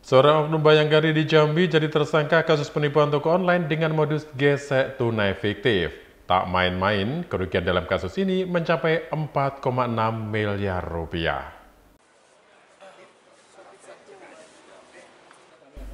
Seorang oknum bayangkari di Jambi jadi tersangka kasus penipuan toko online dengan modus gesek tunai fiktif. Tak main-main, kerugian dalam kasus ini mencapai 4,6 miliar rupiah.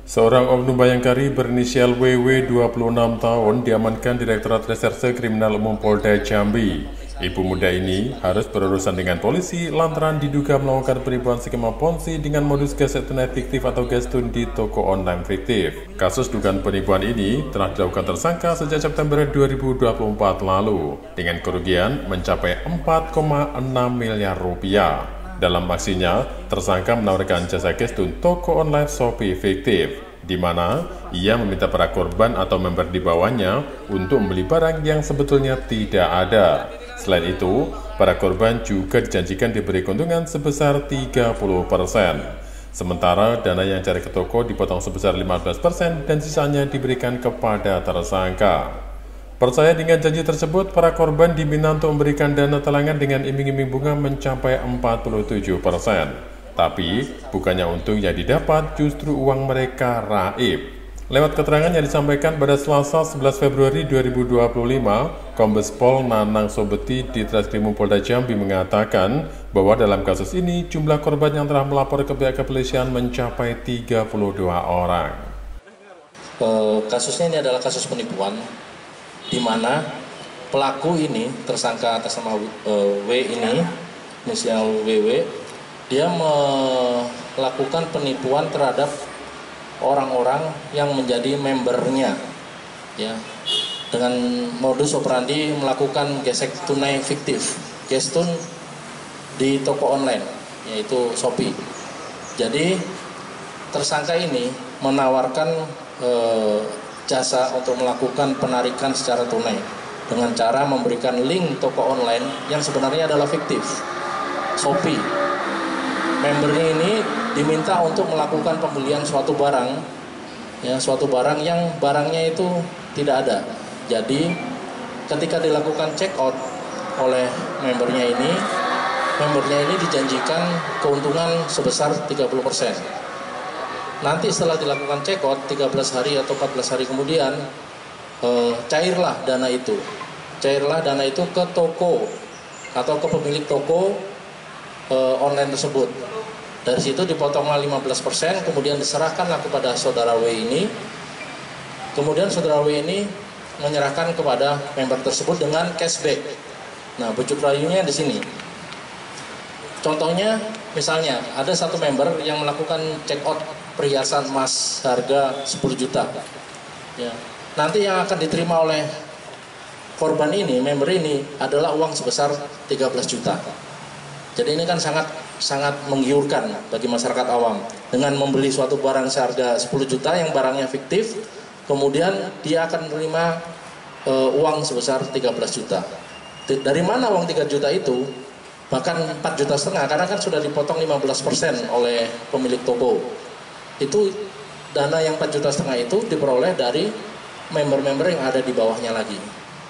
Seorang oknum bayangkari berinisial WW 26 tahun diamankan Direktorat Reserse Kriminal Umum Polda Jambi. Ibu muda ini harus berurusan dengan polisi lantaran diduga melakukan penipuan skema ponzi dengan modus gesek tunai fiktif atau gestun di toko online fiktif. Kasus dugaan penipuan ini telah dilakukan tersangka sejak September 2024 lalu dengan kerugian mencapai 4,6 miliar rupiah. Dalam aksinya, tersangka menawarkan jasa gestun toko online Shopee fiktif, di mana ia meminta para korban atau member di bawahnya untuk membeli barang yang sebetulnya tidak ada. Selain itu, para korban juga dijanjikan diberi keuntungan sebesar 30%. Sementara dana yang cari ke toko dipotong sebesar 15% dan sisanya diberikan kepada tersangka. Percaya dengan janji tersebut, para korban diminta untuk memberikan dana talangan dengan iming-iming bunga mencapai 47%. Tapi, bukannya untung yang didapat, justru uang mereka raib. Lewat keterangan yang disampaikan pada Selasa 11 Februari 2025, Kombes Pol Nanang Sobeti di Treskrimum Polda Jambi mengatakan bahwa dalam kasus ini jumlah korban yang telah melapor ke pihak kepolisian mencapai 32 orang. Kasusnya ini adalah kasus penipuan, di mana pelaku ini, tersangka atas nama W ini, inisial WW, dia melakukan penipuan terhadap orang-orang yang menjadi membernya, ya, dengan modus operandi melakukan gesek tunai fiktif, gestun di toko online, yaitu Shopee. Jadi tersangka ini menawarkan jasa untuk melakukan penarikan secara tunai dengan cara memberikan link toko online yang sebenarnya adalah fiktif, Shopee. Membernya ini diminta untuk melakukan pembelian suatu barang, ya, suatu barang yang barangnya itu tidak ada. Jadi ketika dilakukan check out oleh membernya ini dijanjikan keuntungan sebesar 30%. Nanti setelah dilakukan check out 13 hari atau 14 hari kemudian, cairlah dana itu ke toko atau ke pemilik toko online tersebut. Dari situ dipotonglah 15%, kemudian diserahkanlah kepada saudara W ini. Kemudian saudara W ini menyerahkan kepada member tersebut dengan cashback. Nah, bujuk rayunya di sini. Contohnya, misalnya ada satu member yang melakukan check out perhiasan emas harga 10 juta. Ya. Nanti yang akan diterima oleh korban ini, member ini, adalah uang sebesar 13 juta. Jadi ini kan sangat menggiurkan bagi masyarakat awam. Dengan membeli suatu barang seharga 10 juta yang barangnya fiktif, kemudian dia akan menerima uang sebesar 13 juta. Dari mana uang 3 juta itu? Bahkan 4,5 juta, karena kan sudah dipotong 15% oleh pemilik toko. Itu dana yang 4,5 juta itu diperoleh dari member-member yang ada di bawahnya lagi.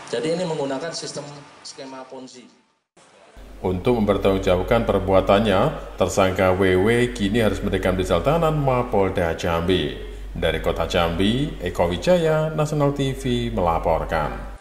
Jadi ini menggunakan sistem skema ponzi. Untuk mempertanggungjawabkan perbuatannya, tersangka WW kini harus mendekam di sel tahanan Mapolda Jambi. Dari Kota Jambi, Eko Wijaya, Nasional TV melaporkan.